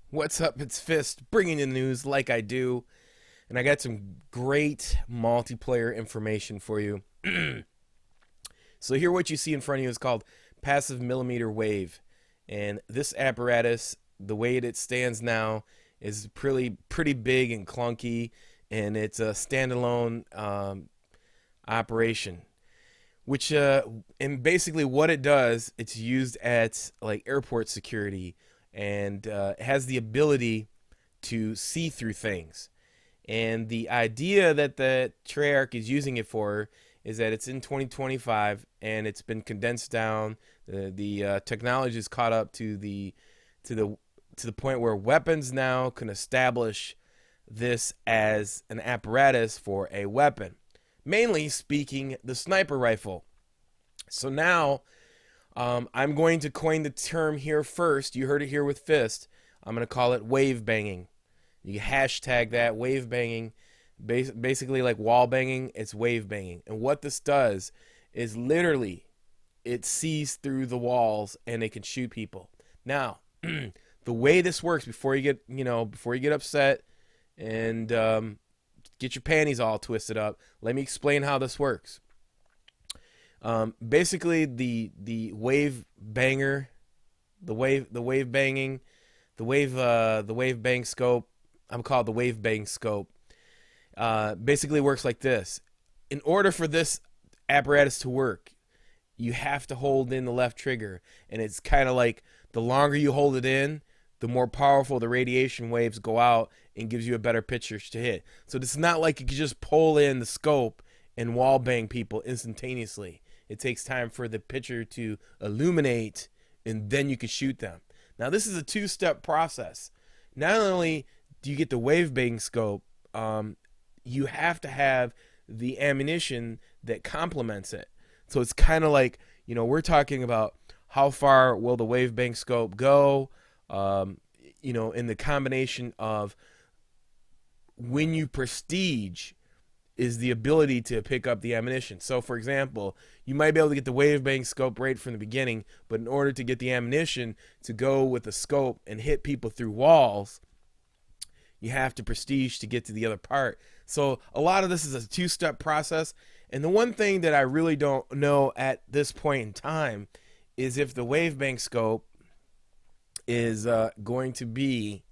What's up? It's Fist bringing you the news like I do, and I got some great multiplayer information for you. So here, what you see in front of you is called passive millimeter wave, and this apparatus, the way it stands now, is pretty big and clunky, and it's a standalone operation. Which and basically what it does, it's used at like airport security, and has the ability to see through things. And the idea that the Treyarch is using it for is that it's in 2025 and it's been condensed down. The technology is caught up to the to the point where weapons now can establish this as an apparatus for a weapon. Mainly speaking, the sniper rifle. So now I'm going to coin the term here first. You heard it here with Fist. I'm going to call it wave banging. You hashtag that wave banging. Basically like wall banging, it's wave banging. And what this does is literally it sees through the walls and it can shoot people. Now, the way this works, before you get upset and get your panties all twisted up, let me explain how this works. Basically, the wave banger, the wave banging, the wave bang scope. I'm called the wave bang scope. Basically works like this. In order for this apparatus to work, you have to hold in the left trigger, and it's kind of like the longer you hold it in, the more powerful the radiation waves go out and gives you a better picture to hit. So it's not like you can just pull in the scope and wall bang people instantaneously. It takes time for the picture to illuminate, and then you can shoot them. Now this is a two-step process. Not only do you get the wave bang scope, you have to have the ammunition that complements it. So it's kind of like, we're talking about how far will the wave bang scope go, in the combination of when you prestige is the ability to pick up the ammunition. So for example, you might be able to get the wave bang scope right from the beginning, but in order to get the ammunition to go with the scope and hit people through walls, you have to prestige to get to the other part. So a lot of this is a two-step process. And the one thing that I really don't know at this point in time is if the wave bang scope is going to be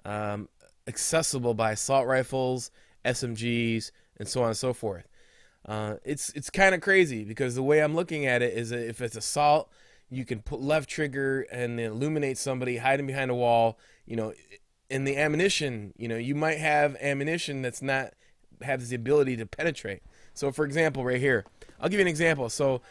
accessible by assault rifles, SMGs, and so on and so forth. It's kind of crazy because the way I'm looking at it is that if it's assault, you can put left trigger and illuminate somebody hiding behind a wall. In the ammunition, you might have ammunition that's not have the ability to penetrate. So for example, right here, I'll give you an example. So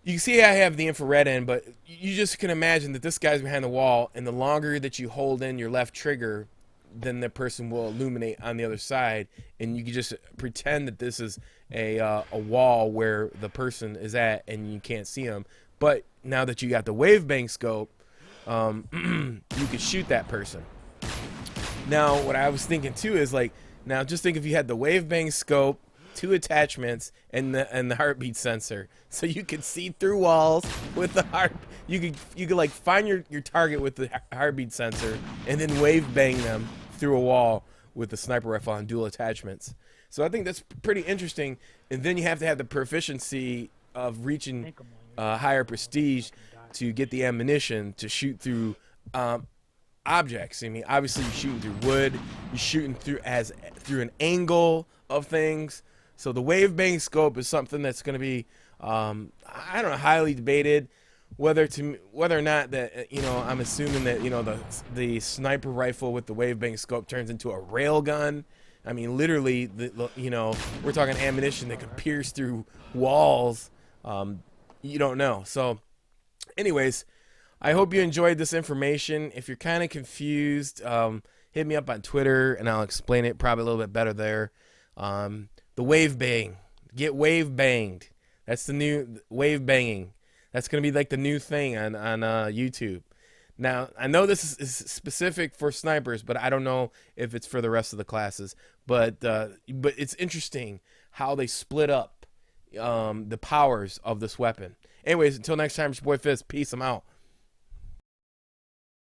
you can see I have the infrared in, but you just can imagine that this guy's behind the wall, and the longer that you hold in your left trigger, then the person will illuminate on the other side, and you can just pretend that this is a wall where the person is at, and you can't see them. But now that you got the wave bang scope, you can shoot that person. Now, what I was thinking too is now just think if you had the wave bang scope, two attachments, and the heartbeat sensor, so you could see through walls with the heart. You could find your target with the heartbeat sensor, and then wave bang them through a wall with the sniper rifle on dual attachments. So I think that's pretty interesting. And then you have to have the proficiency of reaching higher prestige to get the ammunition to shoot through objects. I mean, obviously you're shooting through wood, you're shooting through an angle of things. So the wave bang scope is something that's going to be, highly debated. Whether or not that, I'm assuming that, the sniper rifle with the wave bang scope turns into a rail gun. I mean, literally, we're talking ammunition that could pierce through walls. You don't know. So, anyways, I hope you enjoyed this information. If you're kind of confused, hit me up on Twitter, and I'll explain it probably a little bit better there. The wave bang. Get wave banged. That's the new wave banging. That's going to be like the new thing on YouTube. Now, I know this is specific for snipers, but I don't know if it's for the rest of the classes. But it's interesting how they split up the powers of this weapon. Anyways, until next time, it's your boy Fizz. Peace. I'm out.